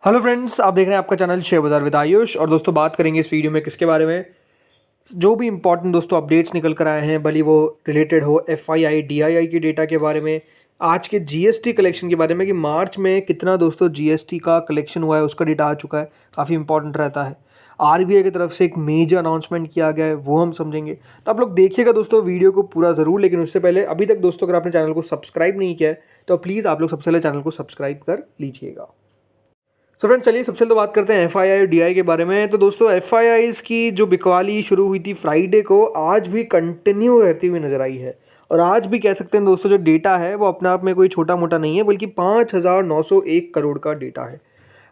Hello friends, आप देख रहे हैं आपका चैनल शेयर बाजार विद आयुष। और दोस्तों बात करेंगे इस वीडियो में किसके बारे में। जो भी इंपॉर्टेंट दोस्तों अपडेट्स निकल कर आए हैं, भले वो रिलेटेड हो एफआईआई डीआईआई के डेटा के बारे में, आज के जीएसटी कलेक्शन के बारे में कि मार्च में कितना दोस्तों जीएसटी का कलेक्शन हुआ है, उसका डेटा आ चुका है, काफ़ी इंपॉर्टेंट रहता है। आरबीआई की तरफ से एक मेजर अनाउंसमेंट किया गया है, वो हम समझेंगे। तो आप लोग देखिएगा दोस्तों वीडियो को पूरा ज़रूर। लेकिन उससे पहले अभी तक दोस्तों अगर आपने चैनल को सब्सक्राइब नहीं किया है तो प्लीज़ आप लोग सबसे पहले चैनल को सब्सक्राइब कर लीजिएगा। सो फ्रेंड्स, चलिए सबसे पहले तो बात करते हैं एफआईआई और डीआई के बारे में। तो दोस्तों एफआईआईज़ की जो बिकवाली शुरू हुई थी फ्राइडे को, आज भी कंटिन्यू रहती हुई नजर आई है। और आज भी कह सकते हैं दोस्तों जो डेटा है वो अपने आप में कोई छोटा मोटा नहीं है, बल्कि 5,901 करोड़ का डेटा है।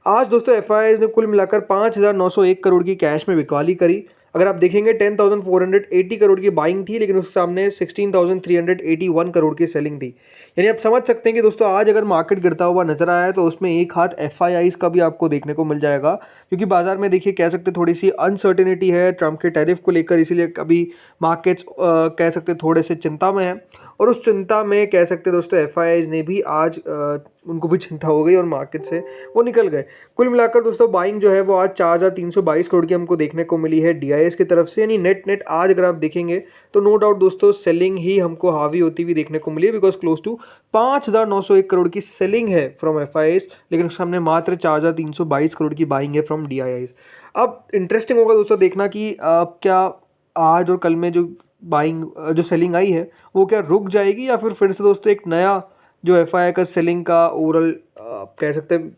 आज दोस्तों एफआईआईज़ ने कुल मिलाकर 5,901 करोड़ की कैश में बिकवाली करी। अगर आप देखेंगे 10,480 करोड़ की बाइंग थी, लेकिन उसके सामने 16,381 करोड़ की सेलिंग थी। यानी आप समझ सकते हैं कि दोस्तों आज अगर मार्केट गिरता हुआ नजर आया है तो उसमें एक हाथ एफआईआईज़ का भी आपको देखने को मिल जाएगा। क्योंकि बाजार में देखिए कह सकते थोड़ी सी अनसर्टेनिटी है ट्रंप के टैरिफ को लेकर, इसीलिए कभी मार्केट्स कह सकते थोड़े से चिंता में है। और उस चिंता में कह सकते दोस्तों एफआईआईज़ ने भी आज उनको भी चिंता हो गई और मार्केट से वो निकल गए। कुल मिलाकर दोस्तों बाइंग जो है वो आज 4,322 करोड़ की हमको देखने को मिली है डीआईएस की तरफ से। यानी नेट आज अगर आप देखेंगे तो नो डाउट दोस्तों सेलिंग ही हमको हावी होती हुई देखने को मिली है, बिकॉज क्लोज टू 5,901 करोड़ की सेलिंग है फ्रॉम एफआईआईज़, लेकिन उसके सामने मात्र 4,322 करोड़ की बाइंग है फ्रॉम डीआईआईज़। अब इंटरेस्टिंग होगा दोस्तों देखना कि क्या आज और कल में जो बाइंग जो सेलिंग आई है वो क्या रुक जाएगी या फिर से दोस्तों एक नया जो एफआईआई का सेलिंग का ओवरऑल कह सकते हैं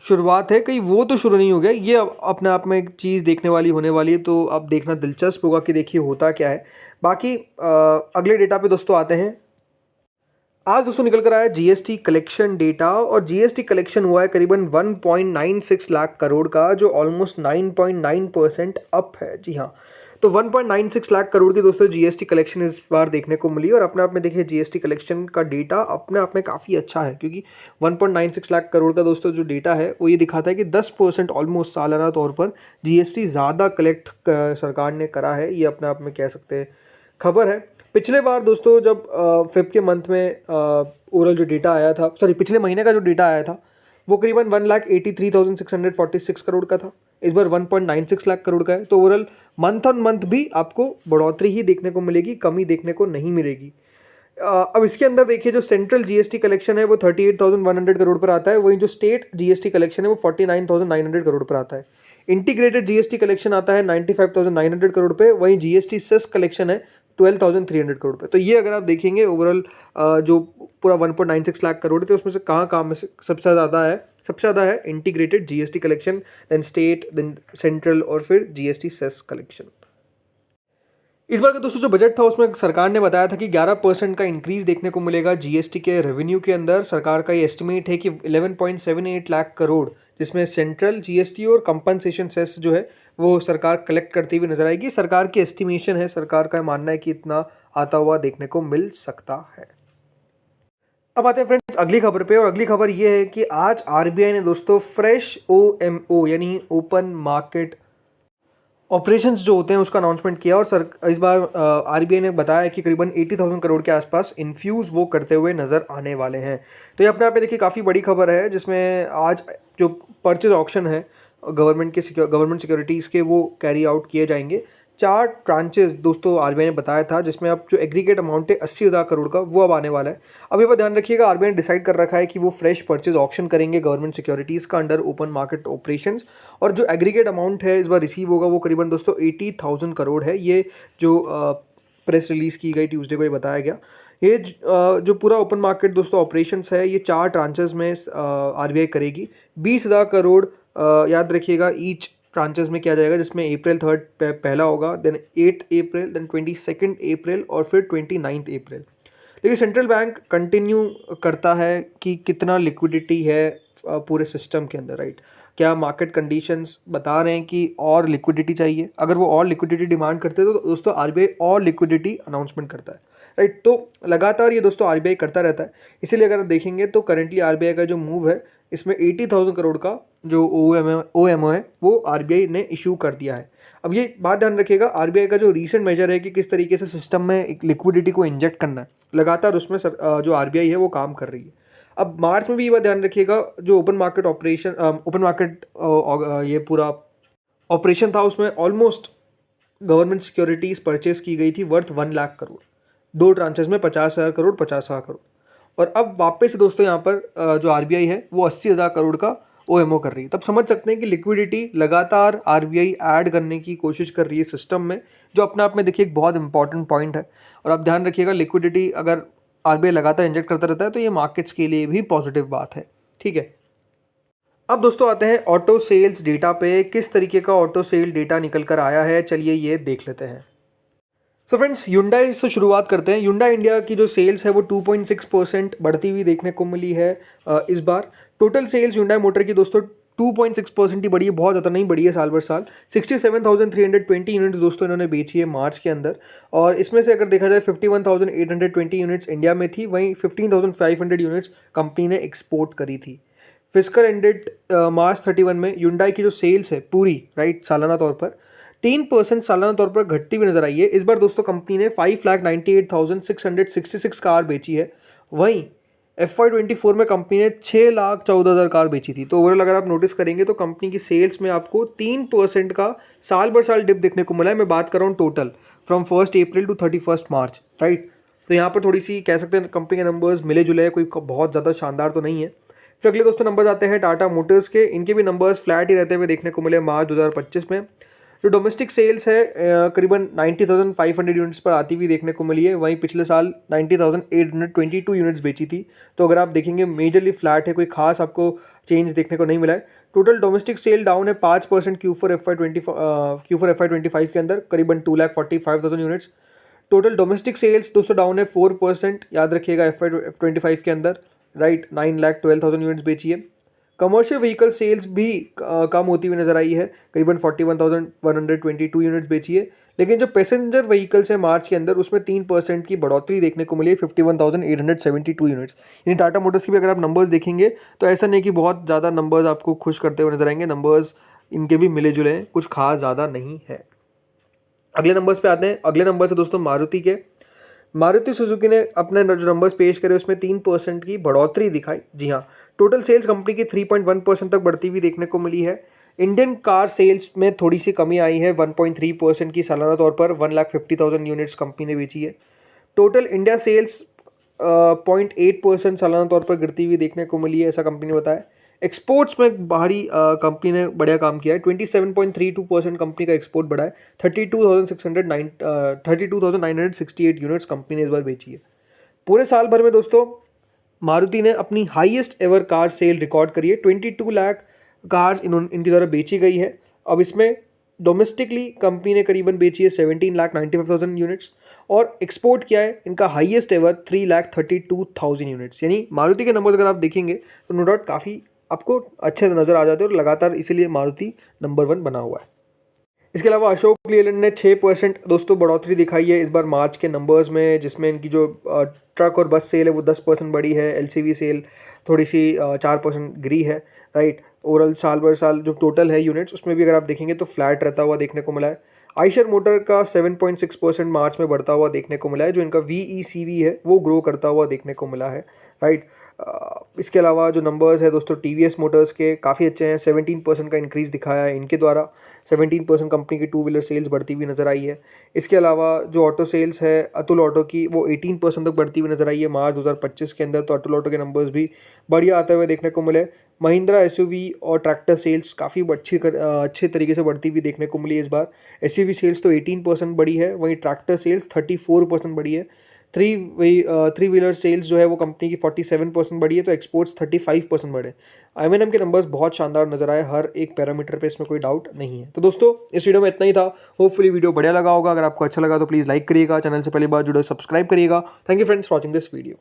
शुरुआत है, कहीं वो तो शुरू नहीं हो गया। ये अपने आप में एक चीज़ देखने वाली होने वाली है, तो अब देखना दिलचस्प होगा कि देखिए होता क्या है। बाकी अगले डेटा पे दोस्तों आते हैं। आज दोस्तों निकल कर आया जीएसटी कलेक्शन डेटा, और जीएसटी कलेक्शन हुआ है करीबन 1.96 लाख करोड़ का, जो ऑलमोस्ट 9.9% अप है। जी हाँ, तो 1.96 लाख करोड़ की दोस्तों जीएसटी कलेक्शन इस बार देखने को मिली। और अपने आप में देखिए जीएसटी कलेक्शन का डेटा अपने आप में काफ़ी अच्छा है, क्योंकि 1.96 लाख करोड़ का दोस्तों जो डेटा है वो ये दिखाता है कि 10% ऑलमोस्ट सालाना तौर पर जीएसटी ज़्यादा कलेक्ट सरकार ने करा है। ये अपने आप में कह सकते हैं खबर है। पिछले बार दोस्तों जब फेब के मंथ में ओवरऑल जो डेटा आया था, सॉरी पिछले महीने का जो डेटा आया था वो करीबन 1,83,646 करोड़ का था। इस बार 1.96 लाख करोड़ का है। तो ओवरऑल मंथ ऑन मंथ भी आपको बढ़ोतरी ही देखने को मिलेगी, कमी देखने को नहीं मिलेगी। अब इसके अंदर देखिए जो सेंट्रल जीएसटी कलेक्शन है वो 38,100 करोड़ पर आता है, वहीं जो स्टेट जीएसटी कलेक्शन है वो 49,900 करोड़ पर आता है। इंटीग्रेटेड जीएसटी कलेक्शन आता है 95,900 करोड़ पे, वहीं जीएसटी सेस कलेक्शन है 12,300 करोड़ पे। तो ये अगर आप देखेंगे ओवरऑल जो पूरा 1.96 लाख करोड़ थे उसमें से कहाँ में से सबसे ज़्यादा है integrated GST collection, then state, then central और फिर जीएसटी सेस कलेक्शन। इस बार का दोस्तों जो बजट था उसमें सरकार ने बताया था कि 11% का इंक्रीज देखने को मिलेगा जीएसटी के रेवेन्यू के अंदर। सरकार का ये एस्टिमेट है कि 11.78 लाख करोड़, जिसमें सेंट्रल जीएसटी और कंपनसेशन सेस जो है वो सरकार कलेक्ट करती हुई नजर आएगी। सरकार की एस्टिमेशन है, सरकार का मानना है कि इतना आता हुआ देखने को मिल सकता है। अब आते हैं फ्रेंड्स अगली खबर पे, और अगली खबर ये है कि आज आरबीआई ने दोस्तों फ्रेश ओएमओ यानी ओपन मार्केट ऑपरेशंस जो होते हैं उसका अनाउंसमेंट किया। और सर इस बार आरबीआई ने बताया कि करीबन 80,000 करोड़ के आसपास इन्फ्यूज़ वो करते हुए नज़र आने वाले हैं। तो ये अपने आप में देखिए काफ़ी बड़ी खबर है, जिसमें आज जो परचेज ऑक्शन है गवर्नमेंट सिक्योरिटीज़ के वो कैरी आउट किए जाएंगे। 4 ट्रांचेस दोस्तों आरबीआई ने बताया था, जिसमें अब जो एग्रीगेट अमाउंट है 80,000 करोड़ का वो अब आने वाला है। अब ये बात ध्यान रखिएगा, आरबीआई ने डिसाइड कर रखा है कि वो फ्रेश परचेज ऑक्शन करेंगे गवर्नमेंट सिक्योरिटीज़ का अंडर ओपन मार्केट ऑपरेशंस। और जो एग्रीगेट अमाउंट है इस बार रिसीव होगा वो करीबन दोस्तों 80,000 करोड़ है। ये जो प्रेस रिलीज़ की गई ट्यूसडे को ये बताया गया। ये जो पूरा ओपन मार्केट दोस्तों ऑपरेशंस है ये 4 ट्रांचेस में आरबीआई करेगी। 20,000 करोड़ याद रखिएगा ईच ट्रांचेस में किया जाएगा, जिसमें अप्रैल 3 पहला होगा, देन 8 अप्रैल, देन 22 अप्रैल और फिर 29 अप्रैल। देखिए सेंट्रल बैंक कंटिन्यू करता है कि कितना लिक्विडिटी है पूरे सिस्टम के अंदर, राइट। क्या मार्केट कंडीशंस बता रहे हैं कि और लिक्विडिटी चाहिए। अगर वो और लिक्विडिटी डिमांड करते हैं तो दोस्तों आरबीआई और लिक्विडिटी अनाउंसमेंट करता है, राइट। तो लगातार ये दोस्तों आरबीआई करता रहता है। इसीलिए अगर आप देखेंगे तो करेंटली आरबीआई का जो मूव है इसमें 80,000 करोड़ का जो ओएमओ है वो आरबीआई ने इशू कर दिया है। अब ये बात ध्यान रखिएगा, आरबीआई का जो रीसेंट मेजर है कि किस तरीके से सिस्टम में एक लिक्विडिटी को इंजेक्ट करना है, लगातार उसमें जो आरबीआई है वो काम कर रही है। अब मार्च में भी ये बात ध्यान रखिएगा, जो ओपन मार्केट ये पूरा ऑपरेशन था उसमें ऑलमोस्ट गवर्नमेंट सिक्योरिटीज़ परचेस की गई थी वर्थ 1 लाख करोड़, 2 ट्रांचेस में 50,000 करोड़ 50,000 करोड़। और अब वापस से दोस्तों यहाँ पर जो आरबीआई है वो 80,000 करोड़ का ओएमओ कर रही है। तब समझ सकते हैं कि लिक्विडिटी लगातार आरबीआई ऐड करने की कोशिश कर रही है सिस्टम में, जो अपने आप में देखिए एक बहुत इंपॉर्टेंट पॉइंट है। और आप ध्यान रखिएगा, लिक्विडिटी अगर आरबीआई लगातार इंजेक्ट करता रहता है तो ये मार्केट्स के लिए भी पॉजिटिव बात है। ठीक है, अब दोस्तों आते हैं ऑटो सेल्स डेटा पे। किस तरीके का ऑटो सेल डेटा निकल कर आया है, चलिए ये देख लेते हैं। तो फ्रेंड्स, Hyundai से शुरुआत करते हैं। Hyundai इंडिया की जो सेल्स है वो 2.6% बढ़ती हुई देखने को मिली है इस बार। टोटल सेल्स Hyundai मोटर की दोस्तों 2.6% ही बढ़ी है, बहुत ज़्यादा नहीं बढ़ी है साल भर साल। 67,320 यूनिट्स दोस्तों इन्होंने बेची है मार्च के अंदर। और इसमें से अगर देखा जाए 51,820 यूनिट्स इंडिया में थी, वहीं 15,500 यूनिट्स कंपनी ने एक्सपोर्ट करी थी। फिजिकल एंडेड मार्च 31 में Hyundai की जो सेल्स है पूरी राइट सालाना तौर पर 3% सालाना तौर पर घटती हुई नजर आई है। इस बार दोस्तों कंपनी ने 5,98,666 कार बेची है। वहीं FY24 में कंपनी ने 6,14,000 कार बेची थी। तो ओवरऑल अगर आप नोटिस करेंगे तो कंपनी की सेल्स में आपको 3% का साल भर साल डिप देखने को मिला है। मैं बात कर रहा हूँ total from 1 April to 31 March right. तो यहाँ पर थोड़ी सी कह सकते हैं कंपनी के नंबर्स मिले जुले हैं, कोई बहुत ज़्यादा शानदार तो नहीं है। फिर अगले दोस्तों नंबर्स आते हैं टाटा मोटर्स के। इनके भी नंबर्स फ्लैट ही रहते हुए देखने को मिले मार्च 2025 में। जो डोमेस्टिक सेल्स है करीबन 90,500 यूनिट्स पर आती हुई देखने को मिली है। वहीं पिछले साल 90,822 यूनिट्स बेची थी। तो अगर आप देखेंगे मेजरली फ्लैट है, कोई खास आपको चेंज देखने को नहीं मिला है। टोटल डोमेस्टिक सेल डाउन है 5% Q4 FY25 के अंदर, करीबन 2,45,000 यूनिट्स। टोटल डोमेस्टिक सेल्स दोस्तों डाउन है 4%, याद रखिएगा FY25 के अंदर राइट। 9,12,000 यूनिट्स बेची है। कमर्शियल व्हीकल सेल्स भी कम होती हुई नजर आई है, करीबन 41,122 यूनिट्स बेची है। लेकिन जो पैसेंजर व्हीकल्स है मार्च के अंदर उसमें 3% की बढ़ोतरी देखने को मिली है, 51,872 यूनिट्स। यानी टाटा मोटर्स की भी अगर आप नंबर्स देखेंगे तो ऐसा नहीं कि बहुत ज़्यादा नंबर्स आपको खुश करते हुए नजर आएंगे, नंबर्स इनके भी मिले जुले हैं, कुछ खास ज़्यादा नहीं है। अगले नंबर्स पे आते हैं। अगले नंबर से दोस्तों मारुति के। मारुति सुजुकी ने अपने जो नंबर्स पेश करे उसमें 3% की बढ़ोतरी दिखाई। जी हाँ, टोटल सेल्स कंपनी की 3.1% तक बढ़ती हुई देखने को मिली है। इंडियन कार सेल्स में थोड़ी सी कमी आई है 1.3% की सालाना तौर पर। 1,50,000 यूनिट्स कंपनी ने बेची है। टोटल इंडिया सेल्स 0.8% सालाना तौर पर गिरती हुई देखने को मिली है, ऐसा कंपनी ने बताया। एक्सपोर्ट्स में बाहरी कंपनी ने बढ़िया काम किया है। 27.32% कंपनी का एक्सपोर्ट बढ़ा है। 32,968 यूनिट्स कंपनी ने इस बार बेची है। पूरे साल भर में दोस्तों मारुति ने अपनी highest ever car sale record करी है। 22 लाख कार्स इनकी द्वारा बेची गई है। अब इसमें डोमेस्टिकली कंपनी ने करीबन बेची है 17,95,000 यूनिट्स और एक्सपोर्ट किया है इनका हाईएस्ट एवर 3,32,000 यूनिट्स। यानी मारुति के नंबर्स अगर आप देखेंगे तो नो डाउट काफ़ी आपको अच्छे नज़र आ जाते हैं और लगातार इसीलिए मारुति नंबर 1 बना हुआ है। इसके अलावा अशोक लीलैंड ने 6% दोस्तों बढ़ोतरी दिखाई है इस बार मार्च के नंबर्स में, जिसमें इनकी जो ट्रक और बस सेल है वो 10% बढ़ी है। एलसीवी सेल थोड़ी सी 4% गिरी है राइट। ओवरऑल साल भर साल जो टोटल है यूनिट्स उसमें भी अगर आप देखेंगे तो फ्लैट रहता हुआ देखने को मिला है। आइशर मोटर का 7.6% मार्च में बढ़ता हुआ देखने को मिला है। जो इनका VECV है वो ग्रो करता हुआ देखने को मिला है राइट। इसके अलावा जो नंबर्स है दोस्तों TVS मोटर्स के काफ़ी अच्छे हैं। 17% का इंक्रीज़ दिखाया है इनके द्वारा। 17% कंपनी की 2 व्हीलर सेल्स बढ़ती हुई नजर आई है। इसके अलावा जो ऑटो सेल्स है अतुल ऑटो की वो 18% तक बढ़ती हुई नजर आई है मार्च 2025 के अंदर। तो अतुल ऑटो के नंबर्स भी बढ़िया आते हुए देखने को मिले। महिंद्रा SUV और ट्रैक्टर सेल्स काफ़ी अच्छे तरीके से बढ़ती हुई देखने को मिली इस बार। SUV सेल्स तो 18% बढ़ी है, वहीं ट्रैक्टर सेल्स 34% बढ़ी है। थ्री व्हीलर सेल्स जो है वो कंपनी की 47% बढ़ी है। तो एक्सपोर्ट्स 35% बढ़े। IMNM के नंबर्स बहुत शानदार नजर आए हर एक पैरामीटर पे, इसमें कोई डाउट नहीं है। तो दोस्तों इस वीडियो में इतना ही था। होपफुली वीडियो बढ़िया लगा होगा। अगर आपको अच्छा लगा तो प्लीज़ लाइक करिएगा, चैनल से पहली बार जुड़े सब्सक्राइब करिएगा। Thank you friends for watching this video.